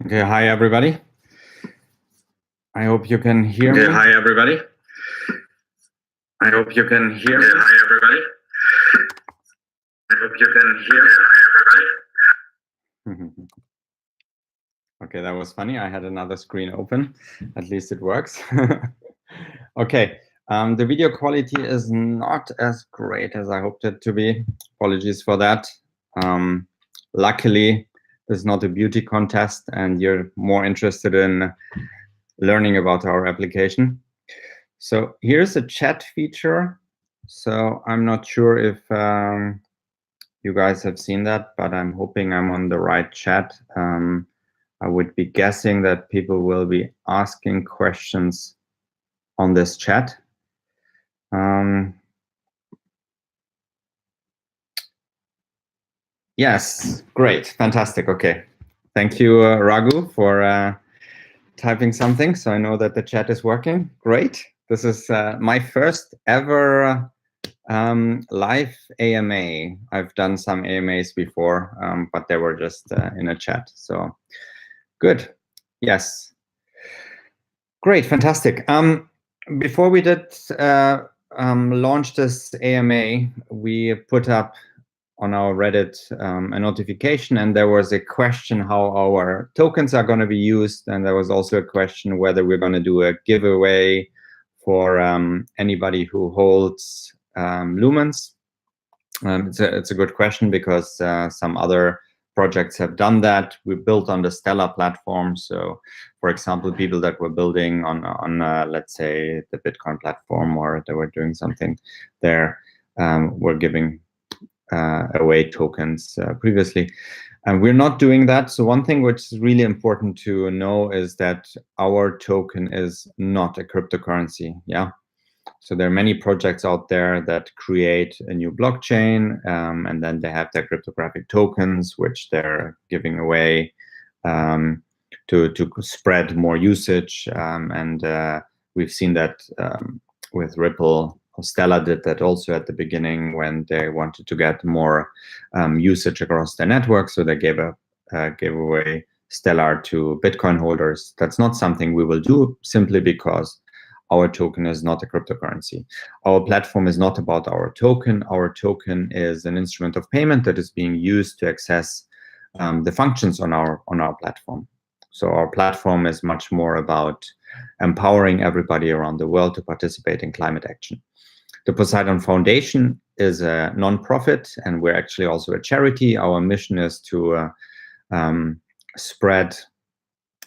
Okay, hi everybody. I hope you can hear me. Hi everybody. I hope you can hear me. Hi everybody. I hope you can hear me. Hi everybody. Okay, that was funny. I had another screen open. At least it works. Okay, the video quality is not as great as I hoped it to be. Apologies for that. Luckily, it's not a beauty contest and you're more interested in learning about our application. So here's a chat feature. So I'm not sure if you guys have seen that, but I'm hoping I'm on the right chat. I would be guessing that people will be asking questions on this chat. Yes, great, fantastic. Okay, thank you, Raghu, for typing something. So I know that the chat is working. Great. This is my first ever live AMA. I've done some AMAs before, but they were just in a chat. So good. Yes. Great. Fantastic. Before we did launch this AMA, we put up on our Reddit a notification, and there was a question how our tokens are going to be used, and there was also a question whether we're going to do a giveaway for anybody who holds lumens. It's a good question because some other projects have done that. We built on the Stellar platform. So, for example, people that were building on let's say, the Bitcoin platform, or they were doing something there, were giving away tokens previously. And we're not doing that. So one thing which is really important to know is that our token is not a cryptocurrency. Yeah. So there are many projects out there that create a new blockchain, and then they have their cryptographic tokens, which they're giving away to spread more usage. And we've seen that with Ripple. Stellar did that also at the beginning when they wanted to get more usage across their network. So they gave away Stellar to Bitcoin holders. That's not something we will do simply because our token is not a cryptocurrency. Our platform is not about our token. Our token is an instrument of payment that is being used to access the functions on our platform. So our platform is much more about empowering everybody around the world to participate in climate action. The Poseidon Foundation is a non-profit, and we're actually also a charity. Our mission is to spread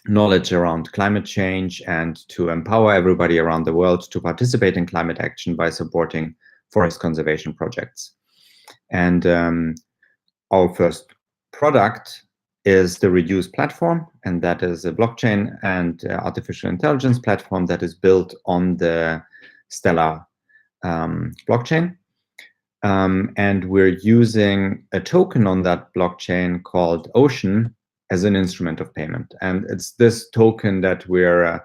knowledge around climate change and to empower everybody around the world to participate in climate action by supporting forest conservation projects. And our first product is the Reduce platform, and that is a blockchain and artificial intelligence platform that is built on the Stellar blockchain. And we're using a token on that blockchain called Ocean as an instrument of payment. And it's this token that we're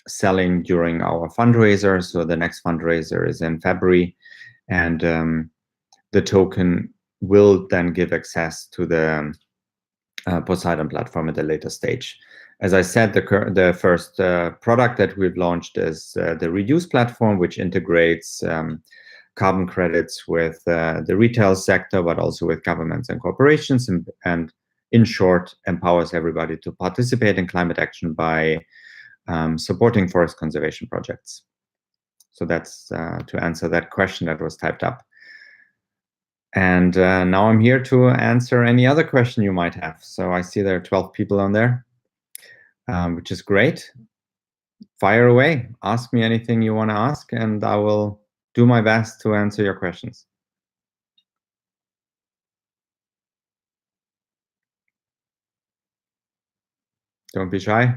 selling during our fundraiser. So the next fundraiser is in February. And the token will then give access to the Poseidon platform at a later stage. As I said, the first product that we've launched is the Reduce platform, which integrates carbon credits with the retail sector, but also with governments and corporations, and in short, empowers everybody to participate in climate action by supporting forest conservation projects. So that's to answer that question that was typed up. And now I'm here to answer any other question you might have. So I see there are 12 people on there, which is great. Fire away. Ask me anything you want to ask, and I will do my best to answer your questions. Don't be shy.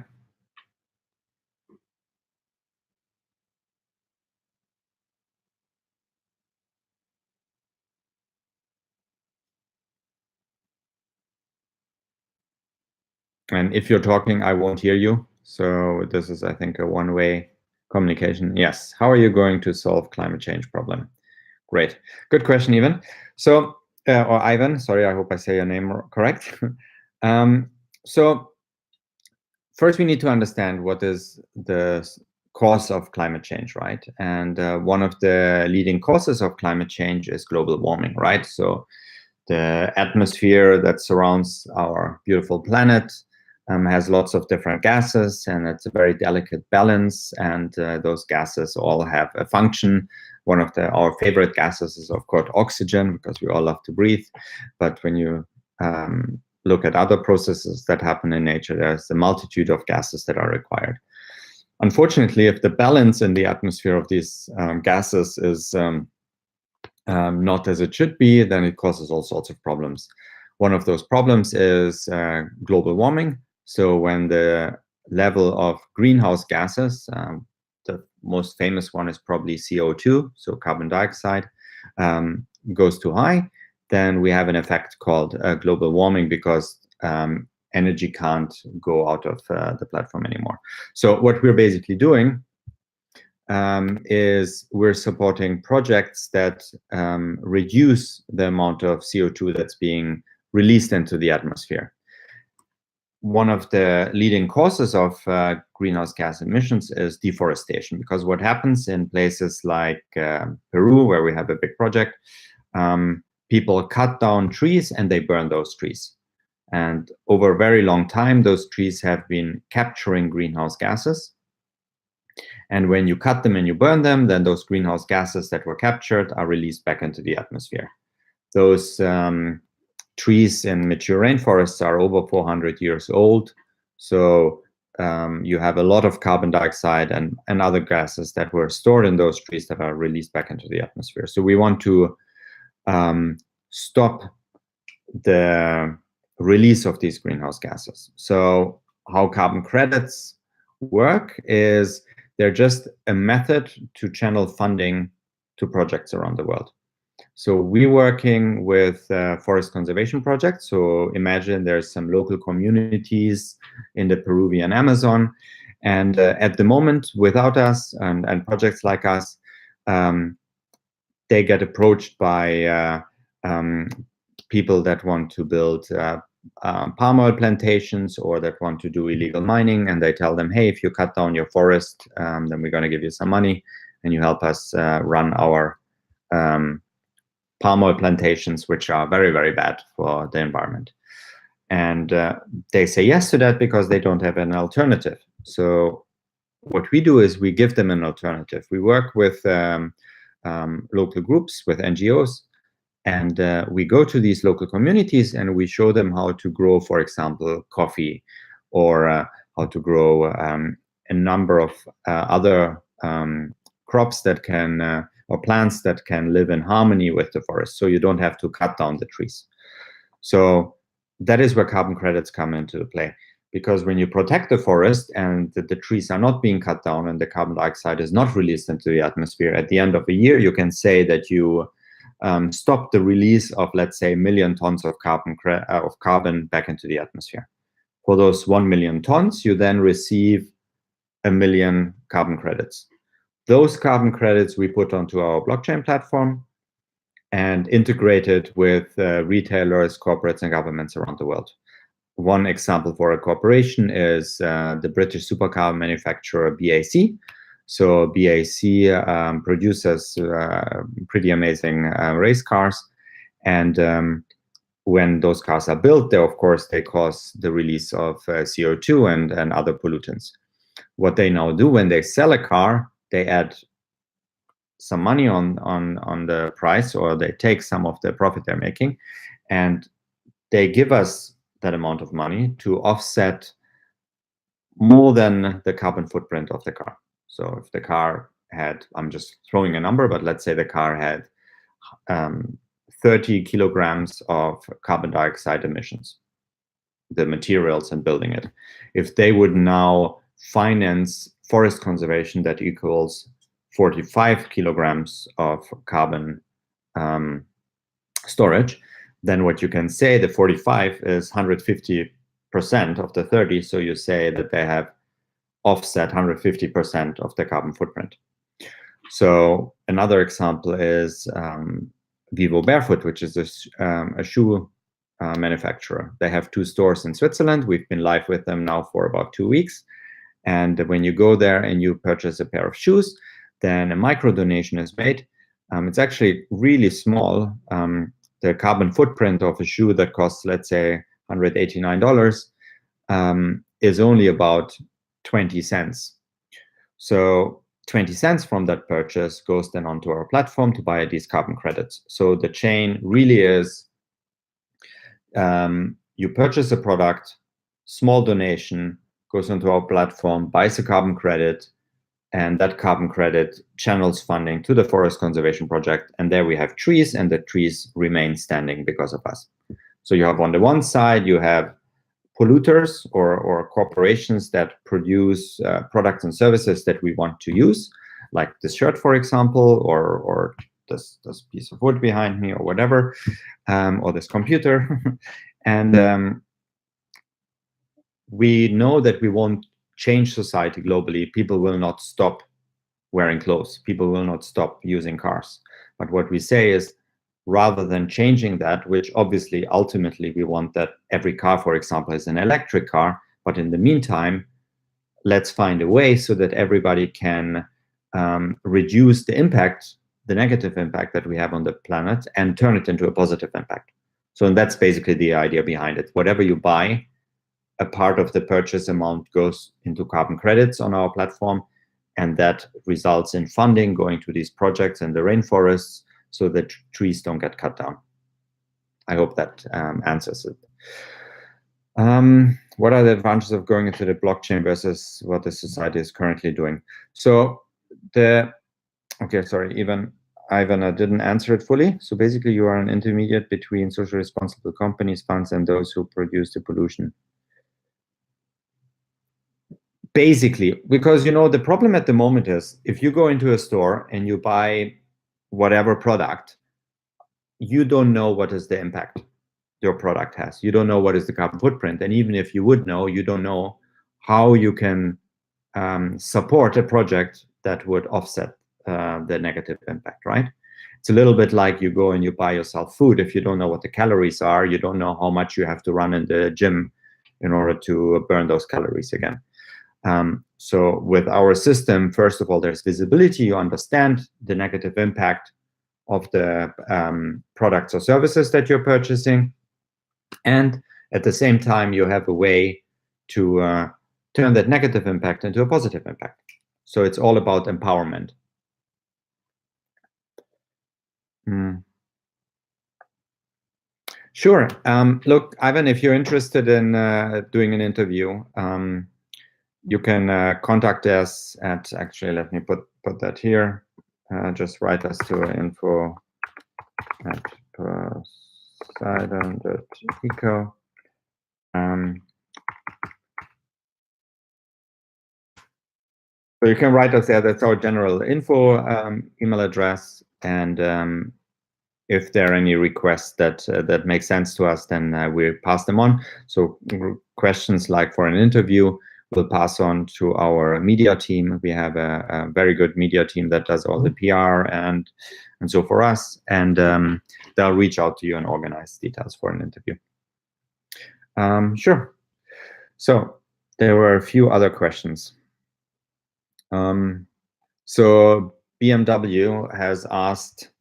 And if you're talking, I won't hear you. So this is, I think, a one-way communication. Yes. How are you going to solve climate change problem? Great. Good question, Ivan. So, or Ivan, sorry, I hope I say your name correct. So first, we need to understand what is the cause of climate change, right? And one of the leading causes of climate change is global warming, right? So the atmosphere that surrounds our beautiful planet has lots of different gases, and it's a very delicate balance, and those gases all have a function. One of our favorite gases is, of course, oxygen, because we all love to breathe. But when you look at other processes that happen in nature, there's a multitude of gases that are required. Unfortunately, if the balance in the atmosphere of these gases is not as it should be, then it causes all sorts of problems. One of those problems is global warming. So when the level of greenhouse gases, the most famous one is probably CO2, so carbon dioxide, goes too high, then we have an effect called global warming, because energy can't go out of the platform anymore. So what we're basically doing is we're supporting projects that reduce the amount of CO2 that's being released into the atmosphere. One of the leading causes of greenhouse gas emissions is deforestation, because what happens in places like Peru, where we have a big project, people cut down trees and they burn those trees. And over a very long time, those trees have been capturing greenhouse gases. And when you cut them and you burn them, then those greenhouse gases that were captured are released back into the atmosphere. Those trees in mature rainforests are over 400 years old. So you have a lot of carbon dioxide and other gases that were stored in those trees that are released back into the atmosphere. So we want to stop the release of these greenhouse gases. So how carbon credits work is they're just a method to channel funding to projects around the world. So we're working with forest conservation projects. So imagine there's some local communities in the Peruvian Amazon. And at the moment, without us and projects like us, they get approached by people that want to build palm oil plantations or that want to do illegal mining, and they tell them, hey, if you cut down your forest, then we're going to give you some money and you help us run our palm oil plantations, which are very, very bad for the environment. And they say yes to that because they don't have an alternative. So what we do is we give them an alternative. We work with local groups, with NGOs, and we go to these local communities and we show them how to grow, for example, coffee, or how to grow a number of other crops that can, or plants that can live in harmony with the forest. So you don't have to cut down the trees. So that is where carbon credits come into play. Because when you protect the forest and the trees are not being cut down and the carbon dioxide is not released into the atmosphere, at the end of a year, you can say that you stop the release of, let's say, 1 million tons of carbon back into the atmosphere. For those 1 million tons, you then receive 1 million carbon credits. Those carbon credits we put onto our blockchain platform and integrate it with retailers, corporates, and governments around the world. One example for a corporation is the British supercar manufacturer BAC. So BAC produces pretty amazing race cars, and when those cars are built, they cause the release of CO2 and other pollutants. What they now do when they sell a car, they add some money on the price, or they take some of the profit they're making, and they give us that amount of money to offset more than the carbon footprint of the car. So if the car had, I'm just throwing a number, but let's say the car had 30 kilograms of carbon dioxide emissions, the materials and building it. If they would now finance forest conservation that equals 45 kilograms of carbon storage, then what you can say, the 45 is 150% of the 30. So you say that they have offset 150% of the carbon footprint. So another example is Vivo Barefoot, which is a shoe manufacturer. They have 2 stores in Switzerland. We've been live with them now for about 2 weeks. And when you go there and you purchase a pair of shoes, then a micro donation is made. It's actually really small. The carbon footprint of a shoe that costs, let's say, $189 is only about 20 cents. So 20 cents from that purchase goes then onto our platform to buy these carbon credits. So the chain really is, you purchase a product, small donation goes onto our platform, buys a carbon credit, and that carbon credit channels funding to the forest conservation project. And there we have trees, and the trees remain standing because of us. So you have, on the one side, you have polluters or corporations that produce products and services that we want to use, like this shirt, for example, or this piece of wood behind me, or whatever, or this computer. And we know that we won't change society globally. People will not stop wearing clothes. People will not stop using cars. But what we say is, rather than changing that, which obviously ultimately we want that every car, for example, is an electric car, but in the meantime, let's find a way so that everybody can reduce the impact, the negative impact that we have on the planet, and turn it into a positive impact. So that's basically the idea behind it. Whatever you buy, a part of the purchase amount goes into carbon credits on our platform, and that results in funding going to these projects in the rainforests, so that trees don't get cut down. I hope that answers it. What are the advantages of going into the blockchain versus what the society is currently doing? So Ivan, I didn't answer it fully. So basically, you are an intermediate between socially responsible companies, funds, and those who produce the pollution. Basically, because the problem at the moment is, if you go into a store and you buy whatever product, you don't know what is the impact your product has. You don't know what is the carbon footprint. And even if you would know, you don't know how you can support a project that would offset the negative impact, right? It's a little bit like you go and you buy yourself food. If you don't know what the calories are, you don't know how much you have to run in the gym in order to burn those calories again. So with our system, first of all, there's visibility. You understand the negative impact of the products or services that you're purchasing. And at the same time, you have a way to turn that negative impact into a positive impact. So it's all about empowerment. Sure. Look, Ivan, if you're interested in doing an interview, you can contact us at, actually, let me put that here. Just write us to info@poseidon.eco. So you can write us there. That's our general info email address. And if there are any requests that make sense to us, then we'll pass them on. So questions like for an interview, we'll pass on to our media team. We have a very good media team that does all the PR and so for us, and they'll reach out to you and organize details for an interview. Sure. So there were a few other questions. So BMW has asked,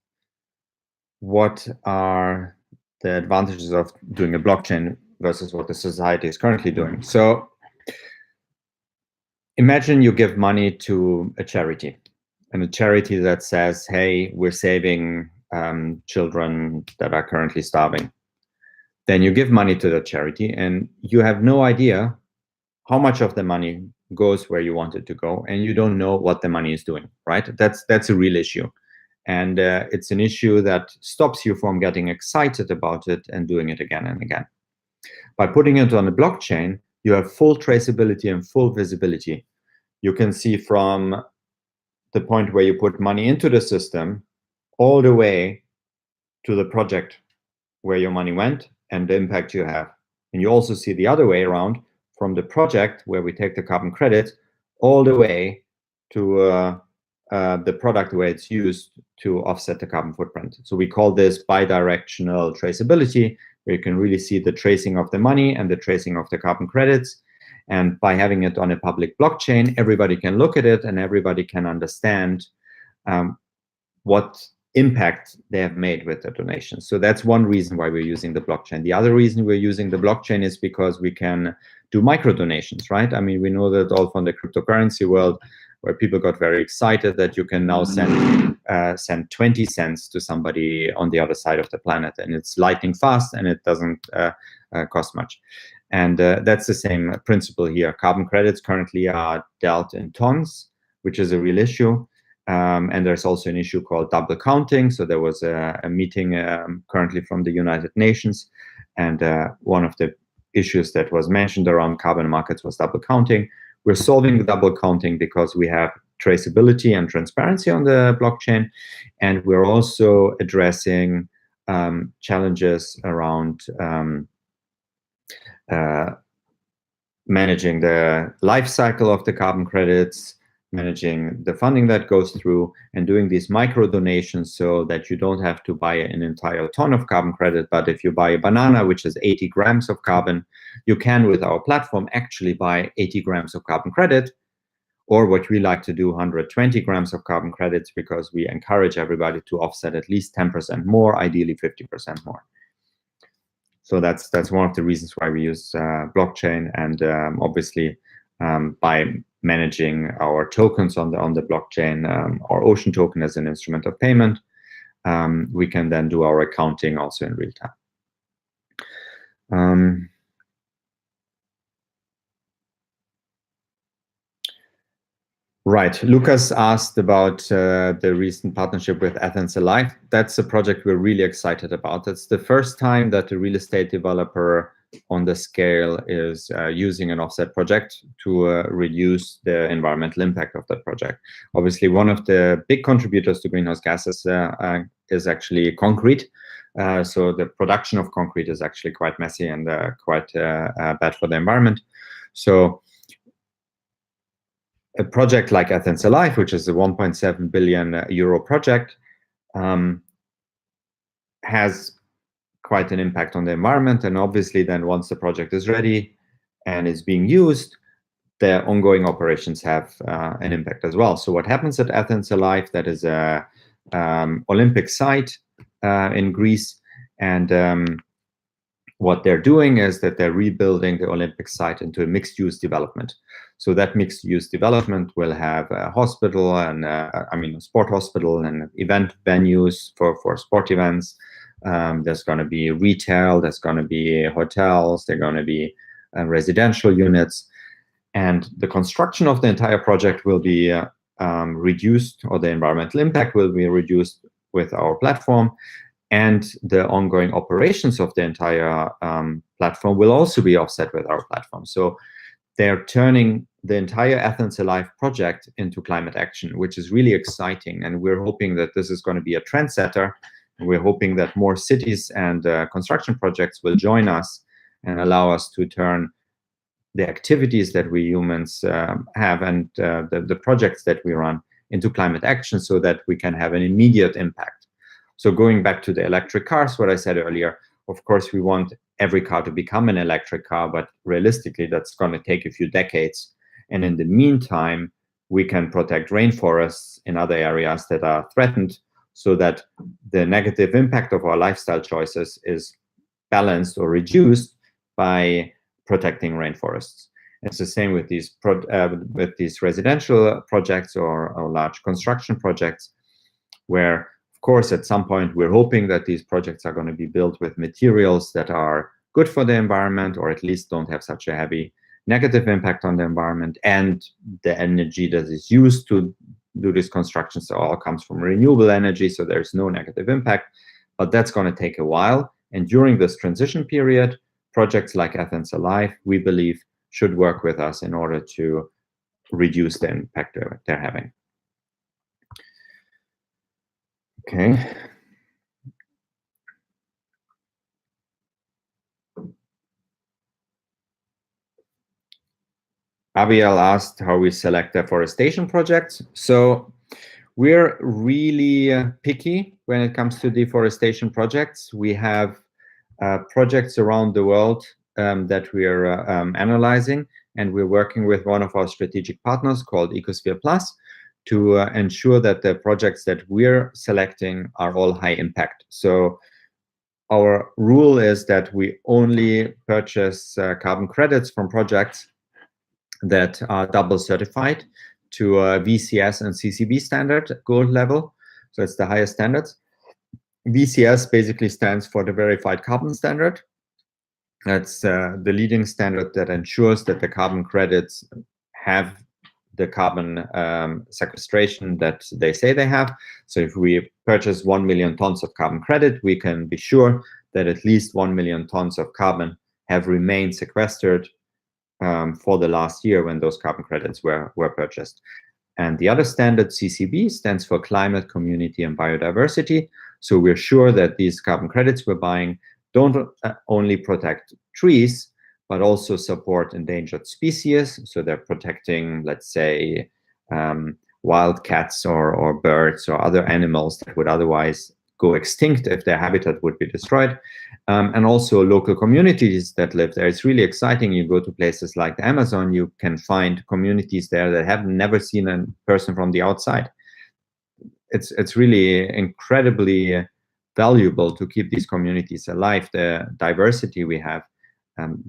what are the advantages of doing a blockchain versus what the society is currently doing? So imagine you give money to a charity, and a charity that says, hey, we're saving children that are currently starving. Then you give money to the charity, and you have no idea how much of the money goes where you want it to go, and you don't know what the money is doing, right? That's a real issue. And it's an issue that stops you from getting excited about it and doing it again and again. By putting it on a blockchain, you have full traceability and full visibility. You can see from the point where you put money into the system all the way to the project where your money went and the impact you have. And you also see the other way around, from the project where we take the carbon credit all the way to the product where it's used to offset the carbon footprint. So we call this bidirectional traceability, where you can really see the tracing of the money and the tracing of the carbon credits. And by having it on a public blockchain, everybody can look at it and everybody can understand what impact they have made with the donations. So that's one reason why we're using the blockchain. The other reason we're using the blockchain is because we can do micro donations, right? I mean, we know that all from the cryptocurrency world, where people got very excited that you can now send 20 cents to somebody on the other side of the planet, and it's lightning fast and it doesn't cost much. And that's the same principle here. Carbon credits currently are dealt in tons, which is a real issue. And there's also an issue called double counting. So there was a meeting currently from the United Nations, and one of the issues that was mentioned around carbon markets was double counting. We're solving the double counting because we have traceability and transparency on the blockchain, and we're also addressing challenges around managing the life cycle of the carbon credits, managing the funding that goes through, and doing these micro donations so that you don't have to buy an entire ton of carbon credit. But if you buy a banana, which is 80 grams of carbon, you can, with our platform, actually buy 80 grams of carbon credit, or what we like to do, 120 grams of carbon credits, because we encourage everybody to offset at least 10% more, ideally 50% more. So that's one of the reasons why we use blockchain, and obviously by managing our tokens on the blockchain, our Ocean token as an instrument of payment, we can then do our accounting also in real time. Right, Lucas asked about the recent partnership with Athens Alive. That's a project we're really excited about. It's the first time that a real estate developer on the scale is using an offset project to reduce the environmental impact of that project. Obviously, one of the big contributors to greenhouse gases is actually concrete. So the production of concrete is actually quite messy and quite bad for the environment. So a project like Athens Alive, which is a 1.7 billion euro project, has quite an impact on the environment. And obviously then once the project is ready and is being used, the ongoing operations have an impact as well. So what happens at Athens Alive, that is a Olympic site in Greece, and what they're doing is that they're rebuilding the Olympic site into a mixed-use development. So that mixed-use development will have a hospital and a sport hospital and event venues for sport events. There's going to be retail, there's going to be hotels, there are going to be residential units, and the construction of the entire project will be reduced, or the environmental impact will be reduced with our platform. And the ongoing operations of the entire platform will also be offset with our platform. So they're turning the entire Athens Alive project into climate action, which is really exciting. And we're hoping that this is going to be a trendsetter. And we're hoping that more cities and construction projects will join us and allow us to turn the activities that we humans have and the projects that we run into climate action, so that we can have an immediate impact. So going back to the electric cars, what I said earlier, of course, we want every car to become an electric car, but realistically, that's going to take a few decades. And in the meantime, we can protect rainforests in other areas that are threatened, so that the negative impact of our lifestyle choices is balanced or reduced by protecting rainforests. It's the same with these residential projects or large construction projects, where of course, at some point, we're hoping that these projects are going to be built with materials that are good for the environment, or at least don't have such a heavy negative impact on the environment, and the energy that is used to do this construction all comes from renewable energy, so there's no negative impact. But that's going to take a while. And during this transition period, projects like Athens Alive, we believe, should work with us in order to reduce the impact they're having. Okay. Abiel asked how we select deforestation projects. So we're really picky when it comes to deforestation projects. We have projects around the world that we are analyzing, and we're working with one of our strategic partners called Ecosphere Plus to ensure that the projects that we're selecting are all high impact. So our rule is that we only purchase carbon credits from projects that are double certified to VCS and CCB standard gold level. So it's the highest standards. VCS basically stands for the Verified Carbon Standard. That's the leading standard that ensures that the carbon credits have the carbon sequestration that they say they have. So if we purchase 1 million tons of carbon credit, we can be sure that at least 1 million tons of carbon have remained sequestered for the last year when those carbon credits were purchased. And the other standard, CCB, stands for Climate, Community, and Biodiversity. So we're sure that these carbon credits we're buying don't only protect trees, but also support endangered species. So they're protecting, let's say, wild cats or birds or other animals that would otherwise go extinct if their habitat would be destroyed. And also local communities that live there. It's really exciting. You go to places like the Amazon, you can find communities there that have never seen a person from the outside. It's really incredibly valuable to keep these communities alive. The diversity we have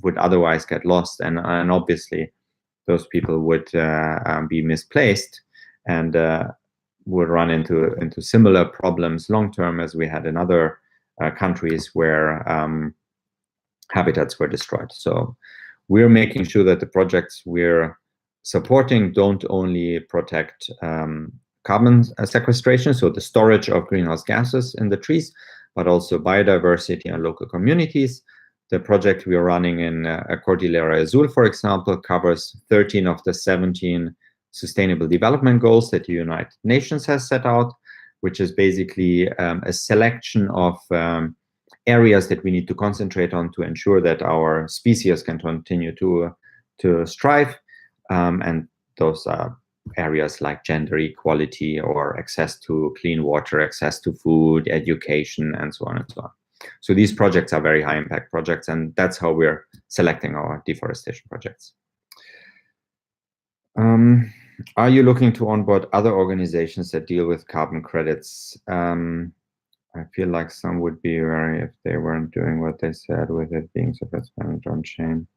would otherwise get lost, and obviously those people would be misplaced and would run into similar problems long term as we had in other countries where habitats were destroyed. So we're making sure that the projects we're supporting don't only protect carbon sequestration, so the storage of greenhouse gases in the trees, but also biodiversity and local communities. The project we are running in Cordillera Azul, for example, covers 13 of the 17 Sustainable Development Goals that the United Nations has set out, which is basically a selection of areas that we need to concentrate on to ensure that our species can continue to strive. And those are areas like gender equality or access to clean water, access to food, education, and so on and so on. So these projects are very high impact projects, and that's how we're selecting our deforestation projects. Are you looking to onboard other organizations that deal with carbon credits? I feel like some would be wary if they weren't doing what they said, with it being so transparent on chain.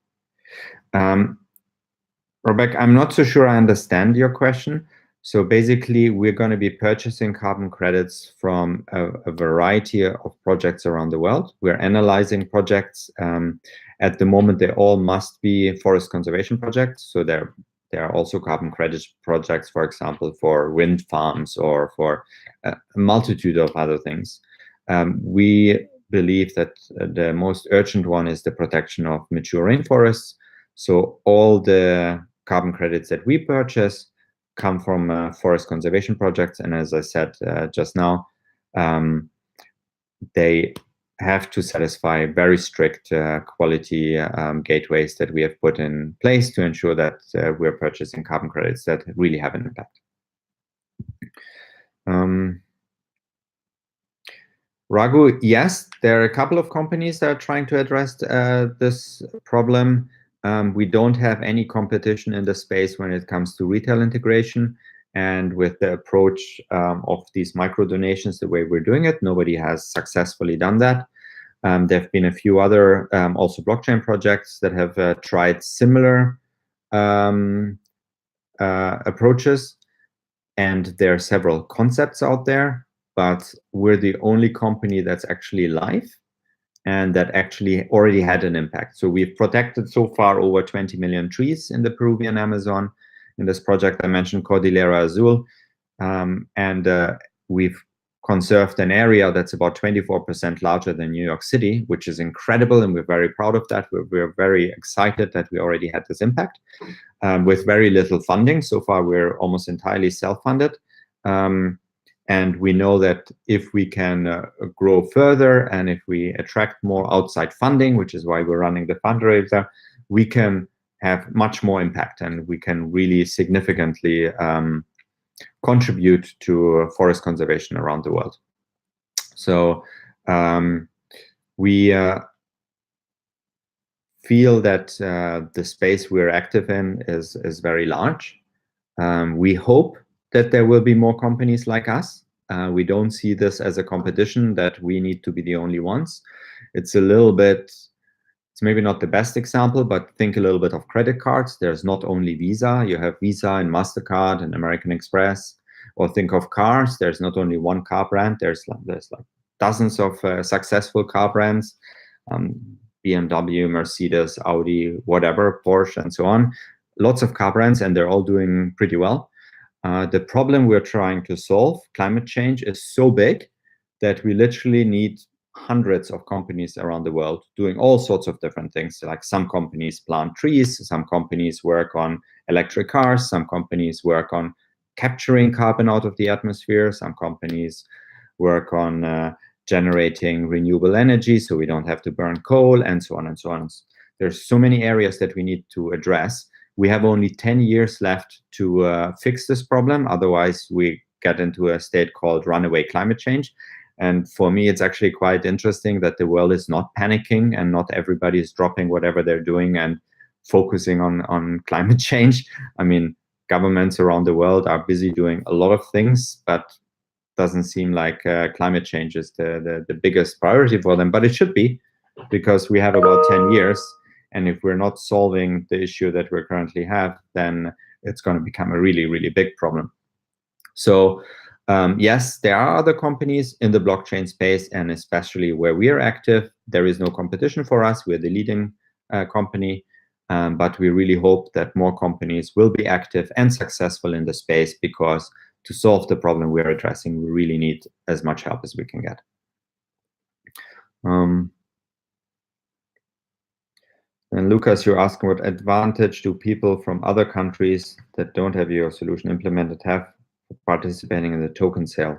Rebecca, I'm not so sure I understand your question. So basically, we're going to be purchasing carbon credits from a variety of projects around the world. We're analyzing projects. At the moment, they all must be forest conservation projects. So there are also carbon credit projects, for example, for wind farms or for a multitude of other things. We believe that the most urgent one is the protection of mature rainforests. So all the carbon credits that we purchase come from forest conservation projects. And as I said just now, they have to satisfy very strict quality gateways that we have put in place to ensure that we're purchasing carbon credits that really have an impact. Raghu, yes, there are a couple of companies that are trying to address this problem. We don't have any competition in the space when it comes to retail integration. And with the approach of these micro donations, the way we're doing it, nobody has successfully done that. There have been a few other also blockchain projects that have tried similar approaches. And there are several concepts out there, but we're the only company that's actually live and that actually already had an impact. So we've protected so far over 20 million trees in the Peruvian Amazon in this project I mentioned, Cordillera Azul. And we've conserved an area that's about 24% larger than New York City, which is incredible, and we're very proud of that. We're very excited that we already had this impact with very little funding. So far, we're almost entirely self-funded. And we know that if we can grow further and if we attract more outside funding, which is why we're running the fundraiser, we can have much more impact and we can really significantly contribute to forest conservation around the world. So we feel that the space we're active in is very large. We hope that there will be more companies like us. We don't see this as a competition that we need to be the only ones. It's a little bit, it's maybe not the best example, but think a little bit of credit cards. There's not only Visa, you have Visa and MasterCard and American Express. Or think of cars, there's not only one car brand, there's like dozens of successful car brands, BMW, Mercedes, Audi, whatever, Porsche, and so on. Lots of car brands, and they're all doing pretty well. The problem we're trying to solve, climate change, is so big that we literally need hundreds of companies around the world doing all sorts of different things. Like some companies plant trees, some companies work on electric cars, some companies work on capturing carbon out of the atmosphere, some companies work on generating renewable energy so we don't have to burn coal, and so on and so on. There's so many areas that we need to address. We have only 10 years left to fix this problem. Otherwise, we get into a state called runaway climate change. And for me, it's actually quite interesting that the world is not panicking and not everybody is dropping whatever they're doing and focusing on climate change. I mean, governments around the world are busy doing a lot of things, but doesn't seem like climate change is the biggest priority for them. But it should be, because we have about 10 years. And if we're not solving the issue that we currently have, then it's going to become a really, really big problem. So yes, there are other companies in the blockchain space, and especially where we are active, there is no competition for us. We're the leading company, but we really hope that more companies will be active and successful in the space, because to solve the problem we're addressing, we really need as much help as we can get. And Lucas, you're asking, what advantage do people from other countries that don't have your solution implemented have for participating in the token sale?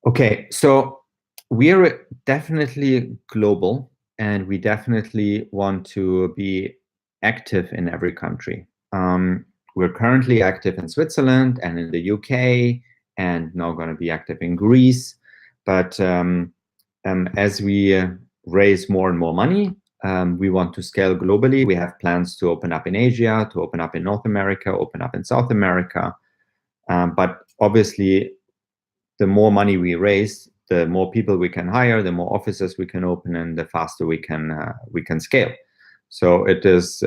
Okay, so we're definitely global, and we definitely want to be active in every country. We're currently active in Switzerland and in the UK, and now going to be active in Greece. But as we raise more and more money, we want to scale globally. We have plans to open up in Asia, to open up in North America, open up in South America. But obviously, the more money we raise, the more people we can hire, the more offices we can open, and the faster we can scale. So it is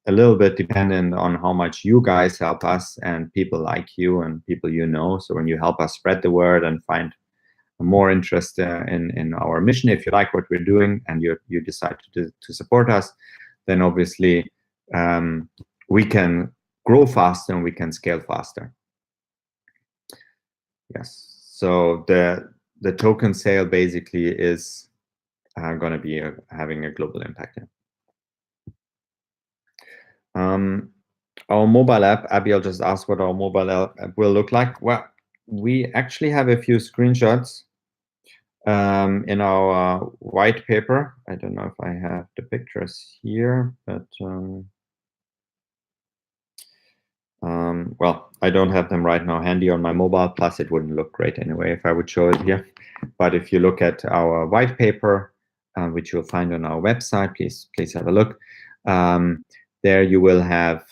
a little bit dependent on how much you guys help us and people like you and people you know. So when you help us spread the word and find more interest in our mission, if you like what we're doing and you decide to support us, then obviously we can grow faster and we can scale faster. Yes, so the token sale basically is going to be having a global impact. Our mobile app, Abiel just asked what our mobile app will look like. Well, we actually have a few screenshots in our white paper. I don't know if I have the pictures here, but well, I don't have them right now handy on my mobile, plus it wouldn't look great anyway if I would show it here. But if you look at our white paper, which you'll find on our website, please have a look. There you will have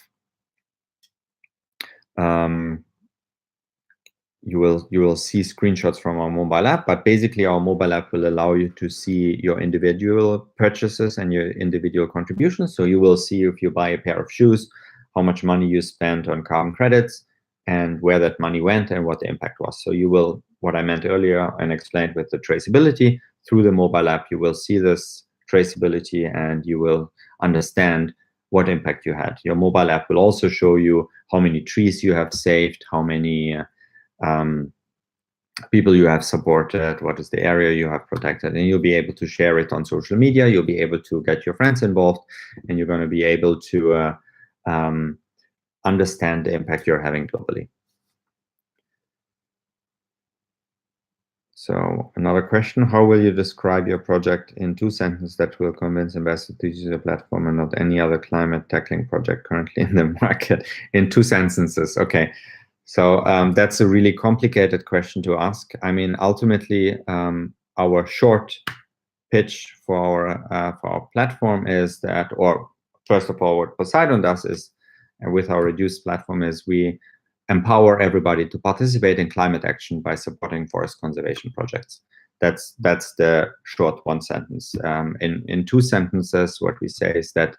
you will see screenshots from our mobile app, but basically our mobile app will allow you to see your individual purchases and your individual contributions. So you will see, if you buy a pair of shoes, how much money you spent on carbon credits and where that money went and what the impact was. So you will, what I meant earlier and explained with the traceability, through the mobile app, you will see this traceability and you will understand what impact you had. Your mobile app will also show you how many trees you have saved, how many people you have supported, what is the area you have protected, and you'll be able to share it on social media. You'll be able to get your friends involved, and you're going to be able to understand the impact you're having globally. So another question, how will you describe your project in 2 sentences that will convince investors to use your platform and not any other climate tackling project currently in the market? In 2 sentences, okay. So that's a really complicated question to ask. I mean, ultimately, our short pitch for our platform is that, or first of all, what Poseidon does is, with our reduced platform, is we empower everybody to participate in climate action by supporting forest conservation projects. That's the short one sentence. In two sentences, what we say is that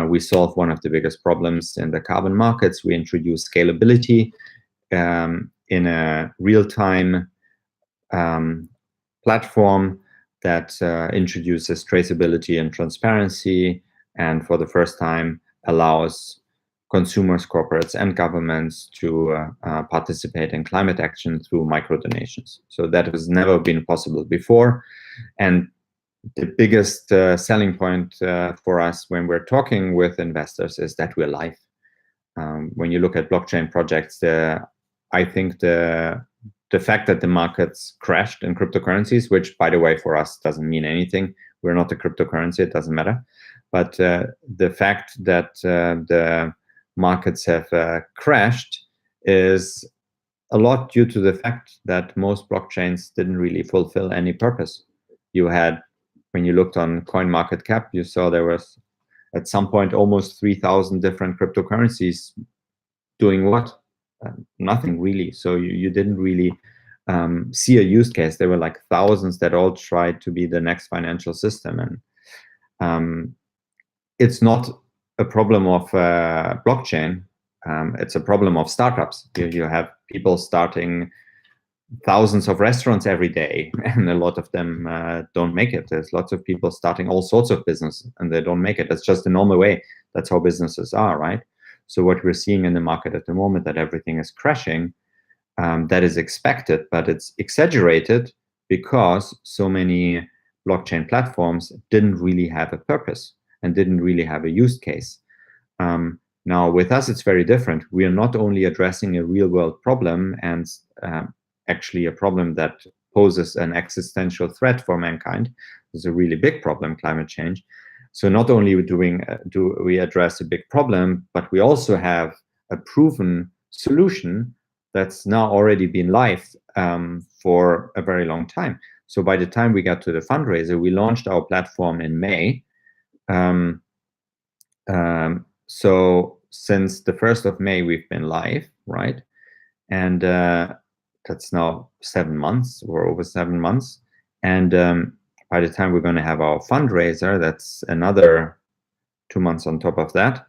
we solve one of the biggest problems in the carbon markets. We introduce scalability in a real-time platform that introduces traceability and transparency, and for the first time allows consumers, corporates, and governments to participate in climate action through micro-donations. So that has never been possible before. And the biggest selling point for us when we're talking with investors is that we're live. When you look at blockchain projects, I think the fact that the markets crashed in cryptocurrencies, which, by the way, for us doesn't mean anything. We're not a cryptocurrency, it doesn't matter. But the fact that the markets have crashed is a lot due to the fact that most blockchains didn't really fulfill any purpose. You had, when you looked on CoinMarketCap, you saw there was at some point almost 3,000 different cryptocurrencies doing what? Nothing really. So you didn't really see a use case. There were like thousands that all tried to be the next financial system. And it's not a problem of blockchain. It's a problem of startups. You have people starting thousands of restaurants every day, and a lot of them don't make it. There's lots of people starting all sorts of business, and they don't make it. That's just the normal way. That's how businesses are, right? So what we're seeing in the market at the moment, that everything is crashing, that is expected, but it's exaggerated because so many blockchain platforms didn't really have a purpose and didn't really have a use case. Now, with us, it's very different. We are not only addressing a real-world problem, and actually a problem that poses an existential threat for mankind. It's a really big problem, climate change. So not only do we address a big problem, but we also have a proven solution that's now already been live for a very long time. So by the time we got to the fundraiser, we launched our platform in May. So since the 1st of May, we've been live, right? And that's now 7 months, or over 7 months. And by the time we're going to have our fundraiser, that's another 2 months on top of that.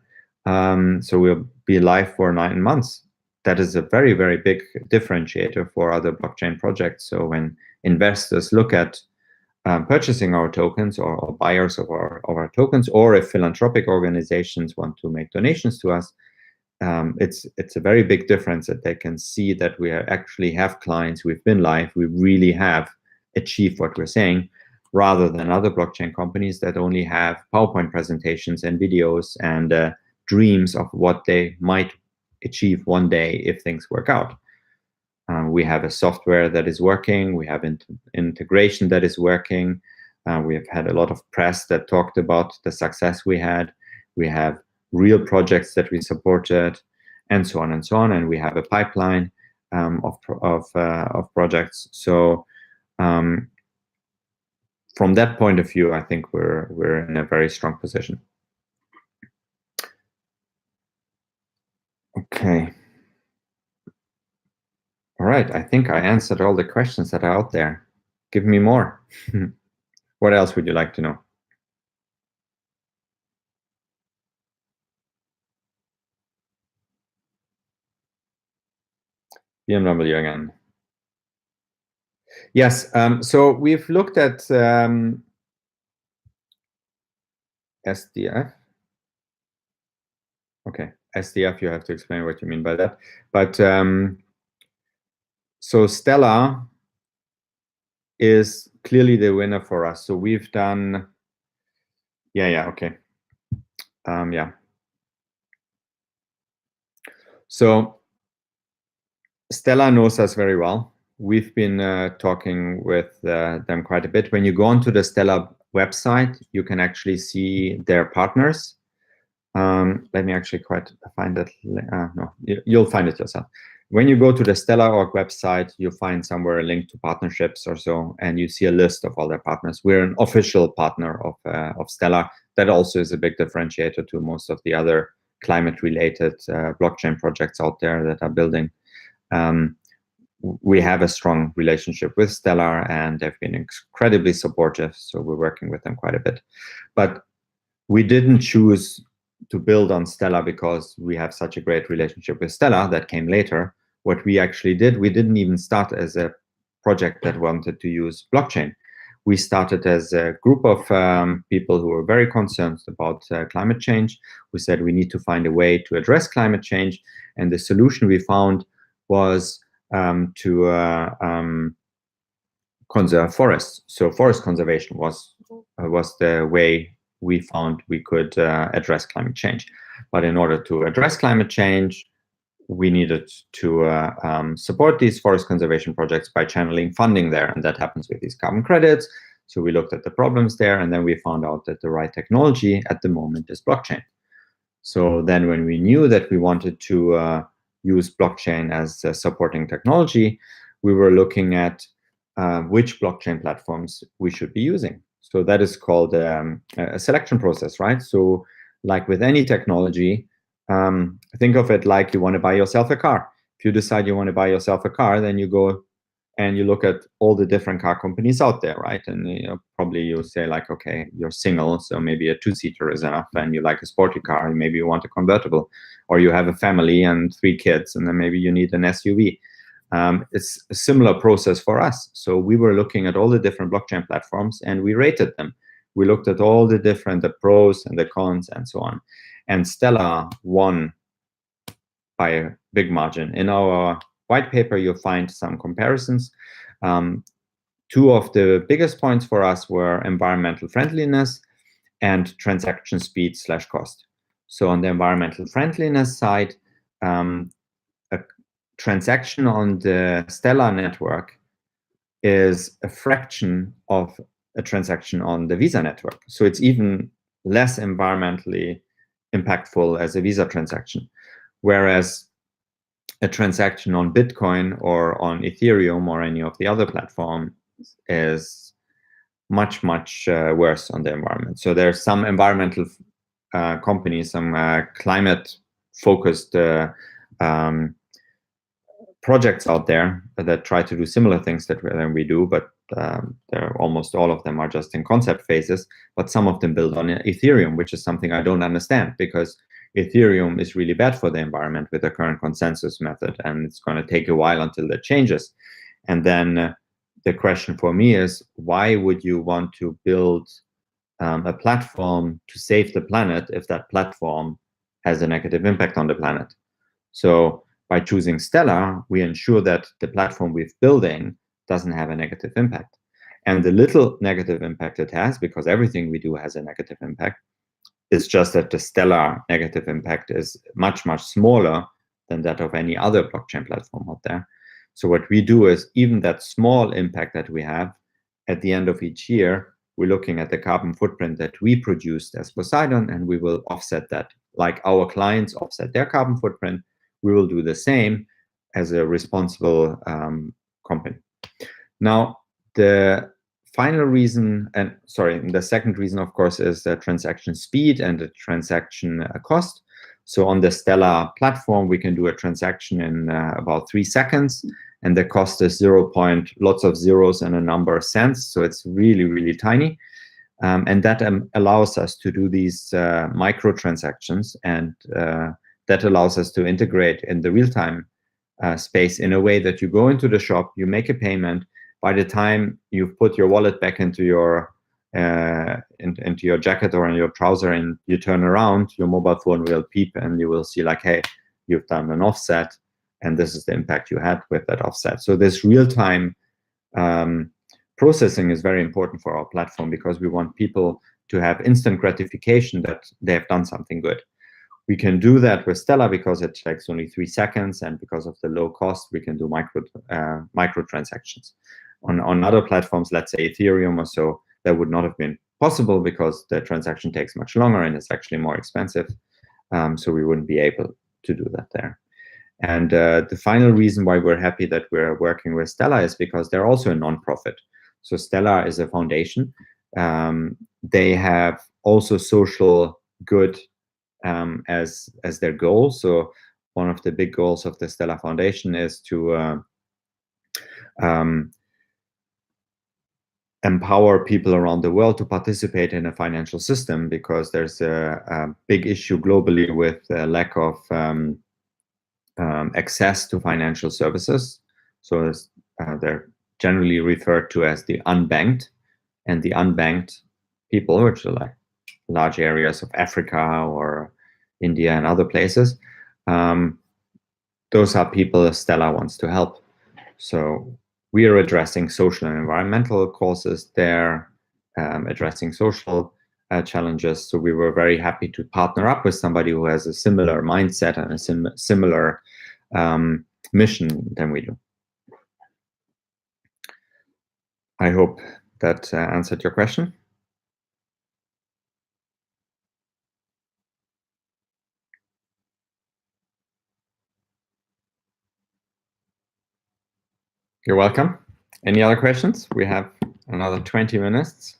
So we'll be live for 9 months. That is a very, very big differentiator for other blockchain projects. So when investors look at purchasing our tokens, or buyers of our tokens, or if philanthropic organizations want to make donations to us, it's a very big difference that they can see that we actually have clients, we've been live, we really have achieved what we're saying, rather than other blockchain companies that only have PowerPoint presentations and videos and dreams of what they might achieve one day if things work out. We have a software that is working, we have integration that is working, we have had a lot of press that talked about the success we had, we have real projects that we supported, and so on and so on, and we have a pipeline of projects. So from that point of view, I think we're in a very strong position. Okay. All right, I think I answered all the questions that are out there. Give me more. What else would you like to know? BMW again. Yes, so we've looked at SDF. Okay, SDF, you have to explain what you mean by that. But so Stellar is clearly the winner for us. So we've done, okay. So Stellar knows us very well. We've been talking with them quite a bit. When you go onto the Stellar website, you can actually see their partners. Let me actually find that. No, you'll find it yourself. when you go to the Stellar org website, you find somewhere a link to partnerships or so, and you see a list of all their partners. We're an official partner of Stellar. That also is a big differentiator to most of the other climate-related blockchain projects out there that are building. We have a strong relationship with Stellar, and they've been incredibly supportive, so we're working with them quite a bit. But we didn't choose to build on Stellar because we have such a great relationship with Stellar. That came later. What we actually did, we didn't even start as a project that wanted to use blockchain. We started as a group of people who were very concerned about climate change. We said we need to find a way to address climate change, and the solution we found was to conserve forests. So forest conservation was the way we found we could address climate change. But in order to address climate change, we needed to support these forest conservation projects by channeling funding there, and that happens with these carbon credits. So we looked at the problems there, and then we found out that the right technology at the moment is blockchain. So then when we knew that we wanted to use blockchain as a supporting technology, we were looking at which blockchain platforms we should be using. So that is called a selection process, right? So like with any technology, think of it like you want to buy yourself a car. If you decide you want to buy yourself a car, then you go and you look at all the different car companies out there, right? And probably you'll say like, okay, you're single, so maybe a two-seater is enough, and you like a sporty car, and maybe you want a convertible, or you have a family and 3 kids, and then maybe you need an SUV. It's a similar process for us. So we were looking at all the different blockchain platforms, and we rated them. We looked at all the different, the pros and the cons and so on. And Stellar won by a big margin. In our white paper, you'll find some comparisons. 2 of the biggest points for us were environmental friendliness and transaction speed / cost. So on the environmental friendliness side, a transaction on the Stellar network is a fraction of a transaction on the Visa network. So it's even less environmentally impactful as a Visa transaction. Whereas a transaction on Bitcoin or on Ethereum or any of the other platforms is much, much worse on the environment. So there's some environmental companies, some climate-focused projects out there that try to do similar things that we do, but almost all of them are just in concept phases. But some of them build on Ethereum, which is something I don't understand, because Ethereum is really bad for the environment with the current consensus method, and it's going to take a while until that changes. And then the question for me is, why would you want to build a platform to save the planet if that platform has a negative impact on the planet? So by choosing Stellar, we ensure that the platform we're building doesn't have a negative impact. And the little negative impact it has, because everything we do has a negative impact, it's just that the Stellar negative impact is much, much smaller than that of any other blockchain platform out there. So what we do is, even that small impact that we have, at the end of each year, we're looking at the carbon footprint that we produced as Poseidon, and we will offset that. Like our clients offset their carbon footprint, we will do the same as a responsible company. Now, the final reason, the second reason, of course, is the transaction speed and the transaction cost. So on the Stellar platform, we can do a transaction in about 3 seconds, and the cost is lots of zeros and a number of cents. So it's really, really tiny. And that allows us to do these micro transactions, and that allows us to integrate in the real-time space in a way that you go into the shop, you make a payment. By the time you've put your wallet back into your jacket or in your trouser, and you turn around, your mobile phone will beep, and you will see like, hey, you've done an offset, and this is the impact you had with that offset. So this real-time processing is very important for our platform, because we want people to have instant gratification that they have done something good. We can do that with Stellar because it takes only 3 seconds, and because of the low cost, we can do micro transactions. On other platforms, let's say Ethereum or so, that would not have been possible because the transaction takes much longer and it's actually more expensive. So we wouldn't be able to do that there. And the final reason why we're happy that we're working with Stella is because they're also a nonprofit. So Stella is a foundation. They have also social good as their goal. So one of the big goals of the Stella Foundation is to empower people around the world to participate in a financial system, because there's a big issue globally with lack of access to financial services. So they're generally referred to as the unbanked, and the unbanked people, which are like large areas of Africa or India and other places, those are people Stella wants to help. So we are addressing social and environmental causes there, addressing social challenges. So we were very happy to partner up with somebody who has a similar mindset and a similar mission than we do. I hope that answered your question. You're welcome. Any other questions? We have another 20 minutes.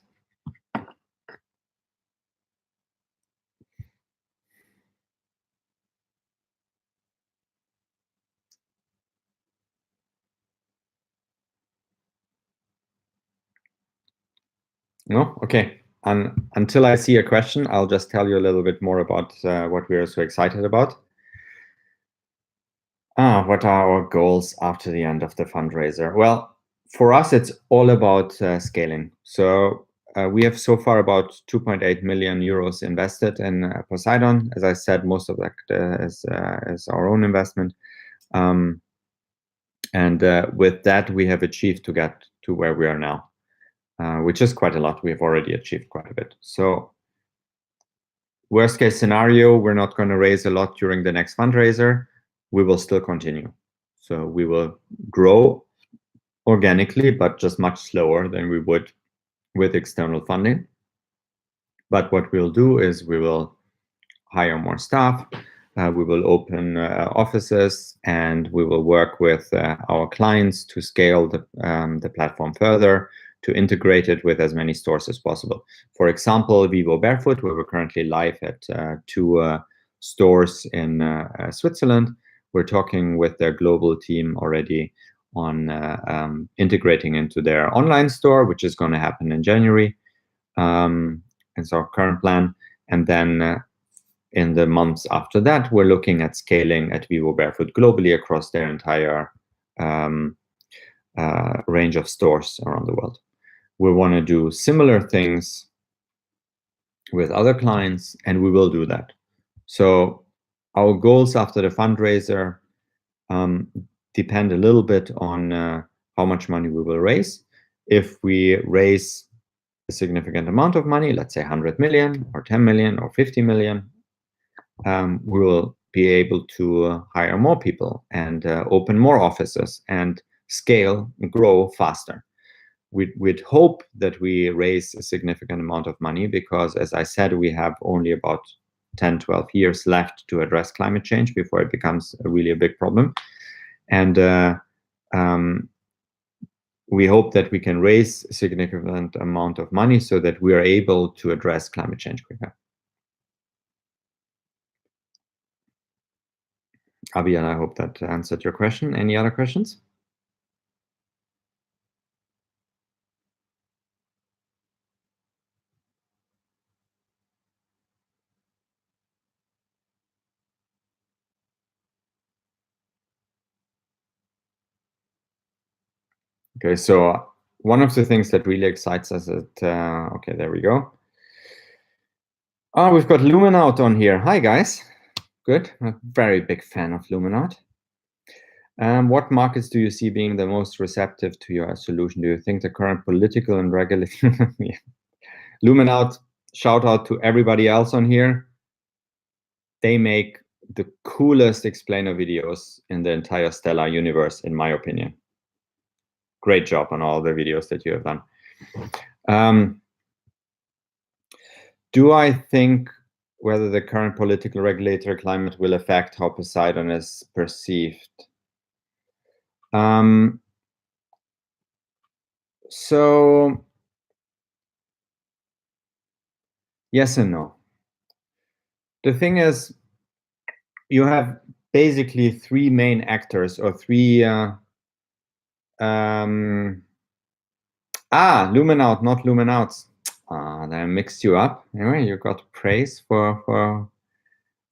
No? Okay. Until I see a question, I'll just tell you a little bit more about what we are so excited about. What are our goals after the end of the fundraiser? Well, for us, it's all about scaling. So we have so far about 2.8 million euros invested in Poseidon. As I said, most of that is our own investment. And with that, we have achieved to get to where we are now, which is quite a lot. We have already achieved quite a bit. So worst case scenario, we're not going to raise a lot during the next fundraiser. We will still continue. So we will grow organically, but just much slower than we would with external funding. But what we'll do is we will hire more staff, we will open offices, and we will work with our clients to scale the platform further, to integrate it with as many stores as possible. For example, Vivo Barefoot, where we're currently live at 2 stores in Switzerland. We're talking with their global team already on integrating into their online store, which is going to happen in January. It's our current plan. And then in the months after that, we're looking at scaling at Vivo Barefoot globally across their entire range of stores around the world. We want to do similar things with other clients, and we will do that. So our goals after the fundraiser depend a little bit on how much money we will raise. If we raise a significant amount of money, let's say 100 million or 10 million or 50 million, we will be able to hire more people and open more offices and scale and grow faster. We'd hope that we raise a significant amount of money because, as I said, we have only about 10, 12 years left to address climate change before it becomes really a big problem. And we hope that we can raise a significant amount of money so that we are able to address climate change quicker. Avi, and I hope that answered your question. Any other questions? Okay, so one of the things that really excites us is okay, there we go. Oh, we've got Luminaut on here. Hi, guys. Good. I'm a very big fan of Luminaut. What markets do you see being the most receptive to your solution? Do you think the current political and regulatory... Yeah. Luminaut, shout out to everybody else on here. They make the coolest explainer videos in the entire Stella universe, in my opinion. Great job on all the videos that you have done. Do I think whether the current political regulatory climate will affect how Poseidon is perceived. So yes and no. The thing is, you have basically three main actors, or three Luminout, not Luminouts. Then I mixed you up. Anyway, you got praise for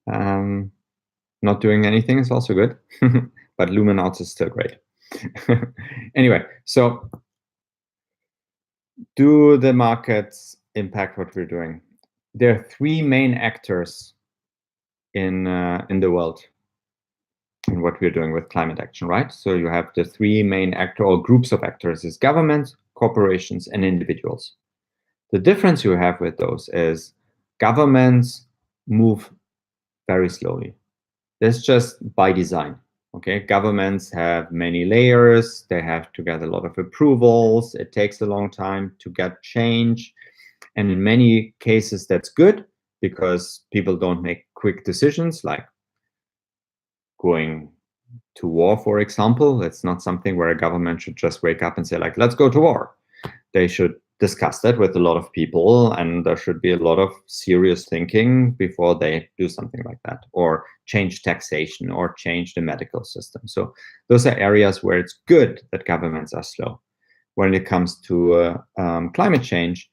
not doing anything is also good, but Luminouts is still great. Anyway, so do the markets impact what we're doing? There are three main actors in the world in what we're doing with climate action, right? So you have the three main actor or groups of actors is governments, corporations, and individuals. The difference you have with those is governments move very slowly. That's just by design. Okay, governments have many layers. They have to get a lot of approvals. It takes a long time to get change. And in many cases, that's good because people don't make quick decisions, like going to war, for example. That's not something where a government should just wake up and say, like, let's go to war. They should discuss that with a lot of people, and there should be a lot of serious thinking before they do something like that, or change taxation, or change the medical system. So those are areas where it's good that governments are slow. When it comes to climate change,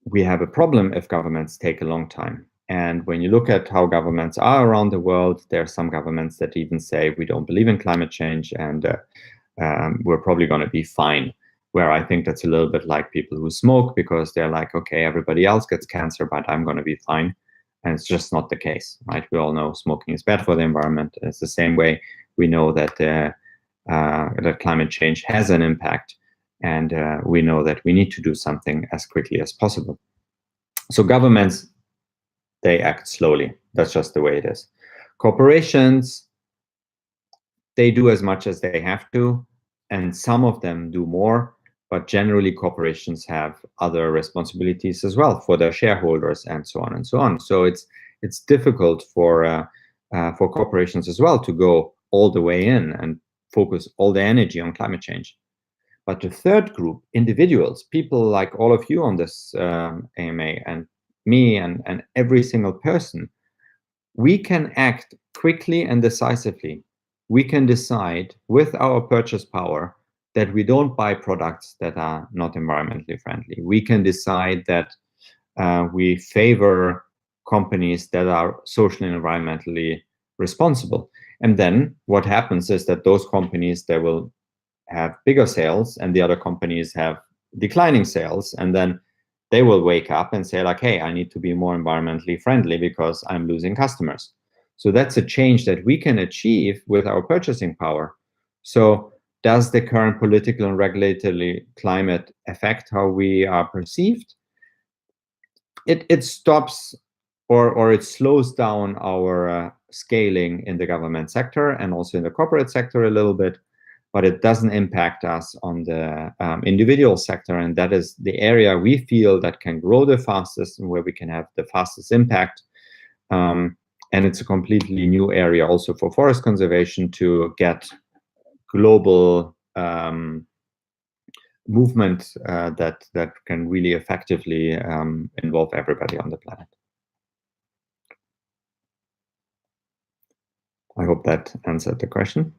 we have a problem if governments take a long time. And when you look at how governments are around the world, there are some governments that even say we don't believe in climate change, and we're probably going to be fine. Where I think that's a little bit like people who smoke, because they're like, okay, everybody else gets cancer, but I'm going to be fine. And it's just not the case, right? We all know smoking is bad for the environment. It's the same way we know that that climate change has an impact, and we know that we need to do something as quickly as possible. So governments, they act slowly. That's just the way it is. Corporations, they do as much as they have to, and some of them do more, but generally corporations have other responsibilities as well for their shareholders, and so on and so on. So it's difficult for corporations as well to go all the way in and focus all the energy on climate change. But the third group, individuals, people like all of you on this AMA, and me, and every single person, we can act quickly and decisively. We can decide with our purchase power that we don't buy products that are not environmentally friendly. We can decide that we favor companies that are socially and environmentally responsible. And then what happens is that those companies, they will have bigger sales, and the other companies have declining sales, and then they will wake up and say, like, hey, I need to be more environmentally friendly because I'm losing customers. So that's a change that we can achieve with our purchasing power. So does the current political and regulatory climate affect how we are perceived? It stops or it slows down our scaling in the government sector and also in the corporate sector a little bit, but it doesn't impact us on the individual sector. And that is the area we feel that can grow the fastest and where we can have the fastest impact. And it's a completely new area also for forest conservation to get global movement that can really effectively involve everybody on the planet. I hope that answered the question.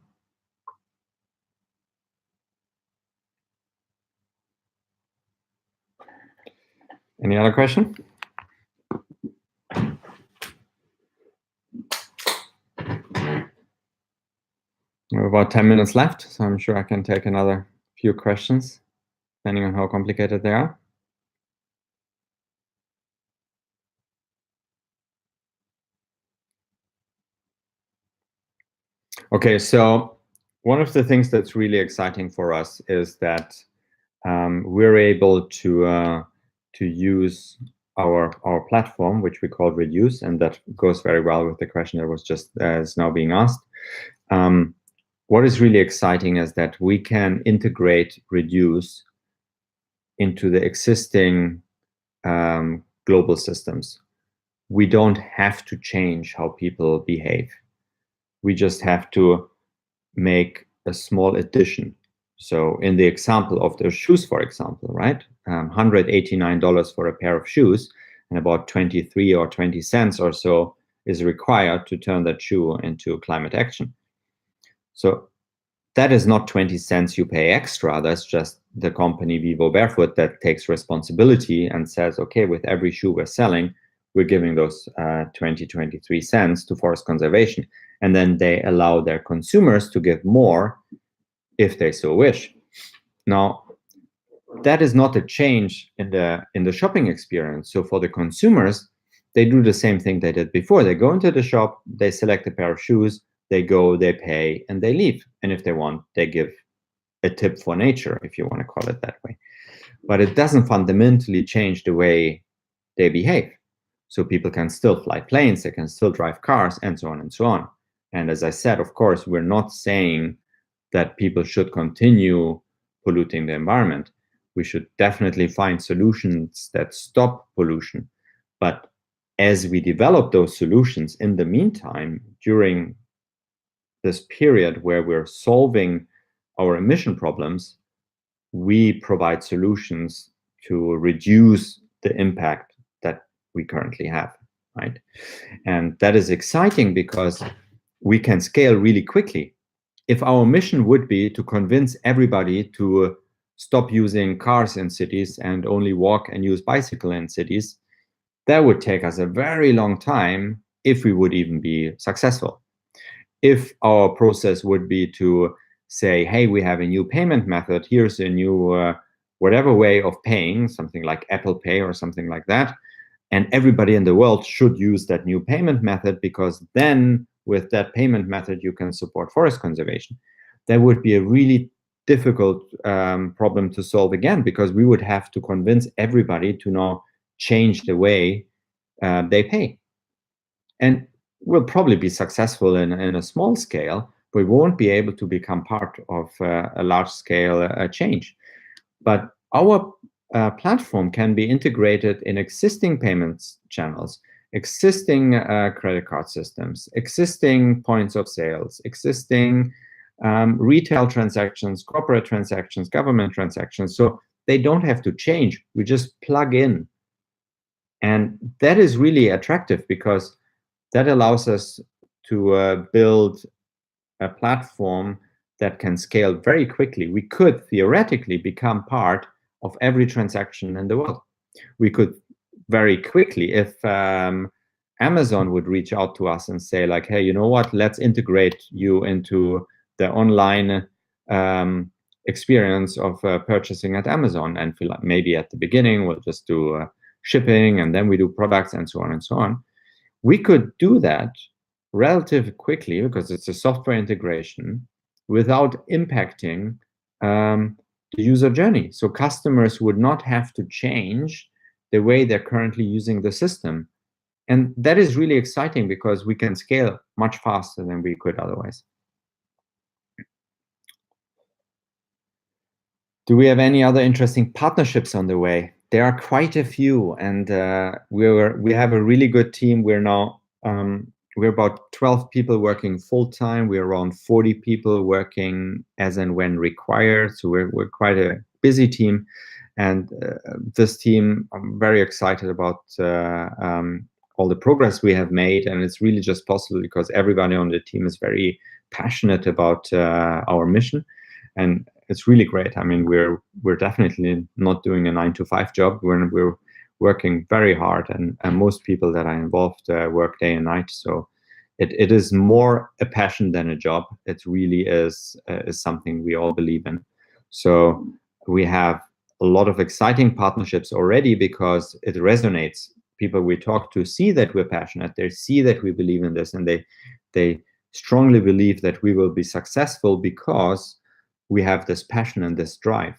Any other question? We have about 10 minutes left, so I'm sure I can take another few questions, depending on how complicated they are. Okay, so one of the things that's really exciting for us is that we're able to use our platform, which we call Reduce, and that goes very well with the question that was just is now being asked. What is really exciting is that we can integrate Reduce into the existing global systems. We don't have to change how people behave. We just have to make a small addition. So in the example of those shoes, for example, right? $189 for a pair of shoes, and about 23 or 20 cents or so is required to turn that shoe into climate action. So that is not 20 cents you pay extra. That's just the company Vivo Barefoot that takes responsibility and says, okay, with every shoe we're selling, we're giving those 23 cents to forest conservation. And then they allow their consumers to give more if they so wish. Now, that is not a change in the shopping experience. So for the consumers, they do the same thing they did before. They go into the shop, they select a pair of shoes, they go, they pay, and they leave. And if they want, they give a tip for nature, if you want to call it that way. But it doesn't fundamentally change the way they behave. So people can still fly planes, they can still drive cars, and so on and so on. And as I said, of course, we're not saying that people should continue polluting the environment. We should definitely find solutions that stop pollution. But as we develop those solutions in the meantime, during this period where we're solving our emission problems, we provide solutions to reduce the impact that we currently have, right? And that is exciting because we can scale really quickly. If our mission would be to convince everybody to stop using cars in cities and only walk and use bicycle in cities, that would take us a very long time if we would even be successful. If our process would be to say, hey, we have a new payment method, here's a new whatever way of paying, something like Apple Pay or something like that, and everybody in the world should use that new payment method because then with that payment method you can support forest conservation. That would be a really difficult problem to solve again, because we would have to convince everybody to now change the way they pay. And we'll probably be successful in a small scale, but we won't be able to become part of a large scale change. But our platform can be integrated in existing payments channels, existing credit card systems, existing points of sales, existing retail transactions, corporate transactions, government transactions. So they don't have to change. We just plug in. And that is really attractive because that allows us to build a platform that can scale very quickly. We could theoretically become part of every transaction in the world. We could very quickly, if Amazon would reach out to us and say like, hey, you know what, let's integrate you into the online experience of purchasing at Amazon. And feel like maybe at the beginning, we'll just do shipping and then we do products and so on and so on. We could do that relatively quickly because it's a software integration without impacting the user journey. So customers would not have to change the way they're currently using the system. And that is really exciting because we can scale much faster than we could otherwise. Do we have any other interesting partnerships on the way? There are quite a few, and we have a really good team. We're now we're about 12 people working full time. We're around 40 people working as and when required. So we're quite a busy team, and this team, I'm very excited about all the progress we have made, and it's really just possible because everybody on the team is very passionate about our mission, and it's really great. I mean, we're definitely not doing a 9-to-5 job. We're working very hard, and most people that are involved work day and night. So it is more a passion than a job. It really is something we all believe in. So we have a lot of exciting partnerships already because it resonates. People we talk to see that we're passionate. They see that we believe in this, and they strongly believe that we will be successful because we have this passion and this drive.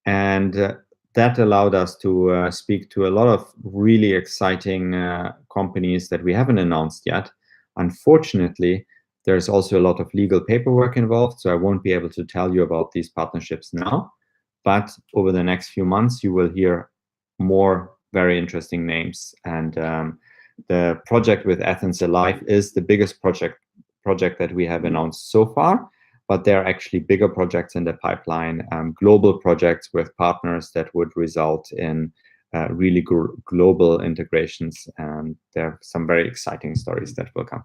And that allowed us to speak to a lot of really exciting companies that we haven't announced yet. Unfortunately, there's also a lot of legal paperwork involved, so I won't be able to tell you about these partnerships now. But over the next few months, you will hear more very interesting names. And the project with Athens Alive is the biggest project that we have announced so far, but there are actually bigger projects in the pipeline, global projects with partners that would result in really global integrations. And there are some very exciting stories that will come.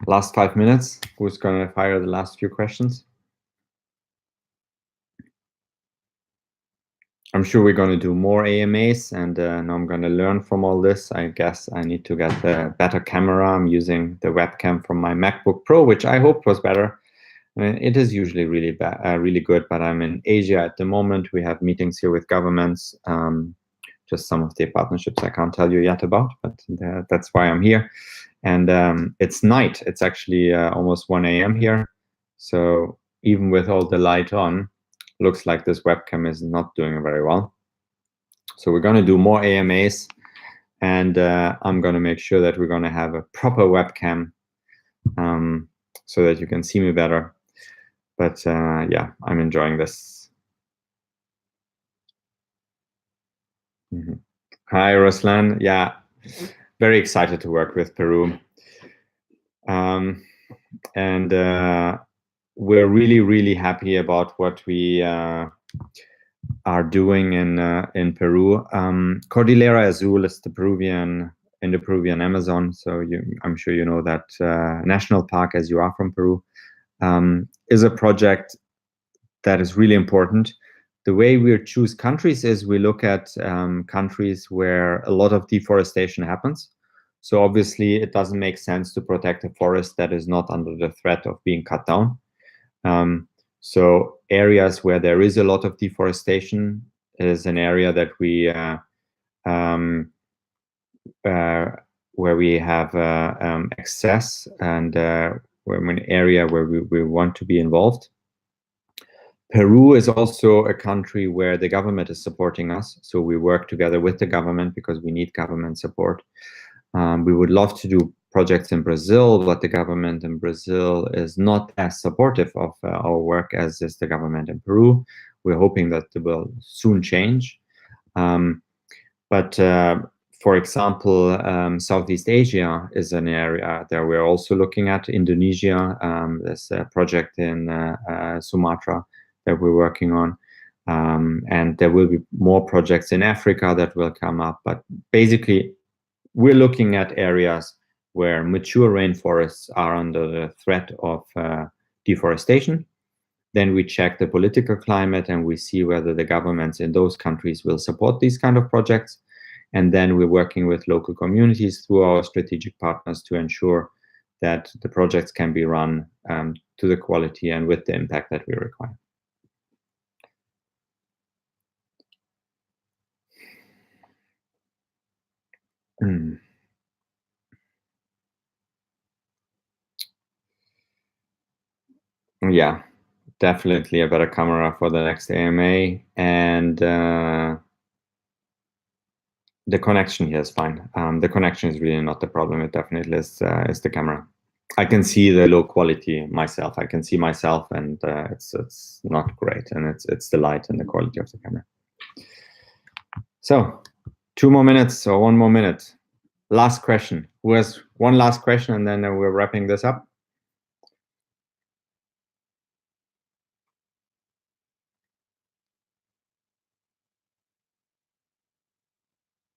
Last 5 minutes. Who's going to fire the last few questions? I'm sure we're going to do more AMAs, and now I'm going to learn from all this. I guess I need to get a better camera. I'm using the webcam from my MacBook Pro, which I hoped was better. It is usually really good, but I'm in Asia at the moment. We have meetings here with governments, just some of the partnerships I can't tell you yet about, but that's why I'm here. And it's night. It's actually almost 1 a.m. here. So even with all the light on, looks like this webcam is not doing very well. So we're going to do more AMAs, and I'm going to make sure that we're going to have a proper webcam so that you can see me better. But yeah, I'm enjoying this. Hi, Ruslan. Yeah, very excited to work with Peru. And we're really, really happy about what we are doing in Peru. Cordillera Azul is the Peruvian Amazon. So I'm sure you know that national park, as you are from Peru, is a project that is really important. The way we choose countries is we look at countries where a lot of deforestation happens. So obviously it doesn't make sense to protect a forest that is not under the threat of being cut down. So areas where there is a lot of deforestation is an area that we where we have access, and we're an area where we want to be involved. Peru is also a country where the government is supporting us. So we work together with the government because we need government support. We would love to do projects in Brazil, but the government in Brazil is not as supportive of our work as is the government in Peru. We're hoping that it will soon change. But for example, Southeast Asia is an area that we're also looking at. Indonesia, there's a project in Sumatra that we're working on. And there will be more projects in Africa that will come up. But basically, we're looking at areas where mature rainforests are under the threat of deforestation. Then we check the political climate and we see whether the governments in those countries will support these kind of projects. And then we're working with local communities through our strategic partners to ensure that the projects can be run to the quality and with the impact that we require. Yeah, definitely a better camera for the next AMA, and the connection here is fine. The connection is really not the problem. It definitely is the camera. I can see the low quality myself. I can see myself, and it's not great, and it's the light and the quality of the camera. So 2 more minutes or 1 more minute. Last question. Who has one last question, and then we're wrapping this up?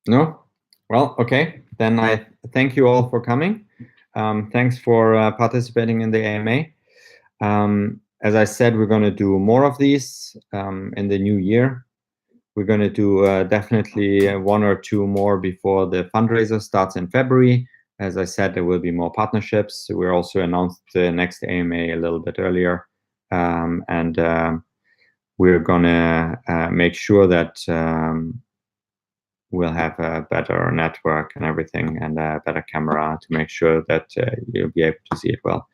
No? Well, okay. Then I thank you all for coming. Thanks for participating in the AMA. As I said, we're going to do more of these in the new year. We're going to do definitely 1 or 2 more before the fundraiser starts in February. As I said, there will be more partnerships. We're also announced the next AMA a little bit earlier. And we're going to make sure that we'll have a better network and everything, and a better camera to make sure that you'll be able to see it well.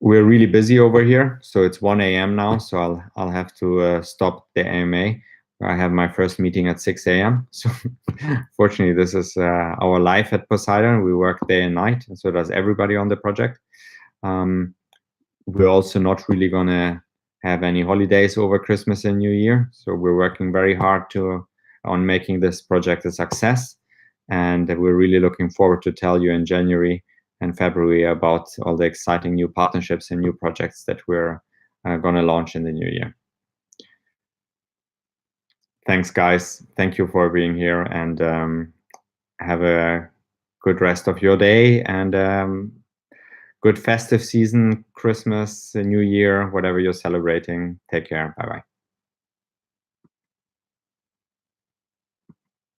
We're really busy over here, so it's 1 a.m. now, so I'll have to stop the AMA. I have my first meeting at 6 a.m. So fortunately, this is our life at Poseidon. We work day and night, and so does everybody on the project. We're also not really going to have any holidays over Christmas and New Year. So we're working very hard on making this project a success. And we're really looking forward to tell you in January and February about all the exciting new partnerships and new projects that we're going to launch in the new year. Thanks, guys. Thank you for being here, and have a good rest of your day, and good festive season, Christmas, New Year, whatever you're celebrating. Take care. Bye-bye.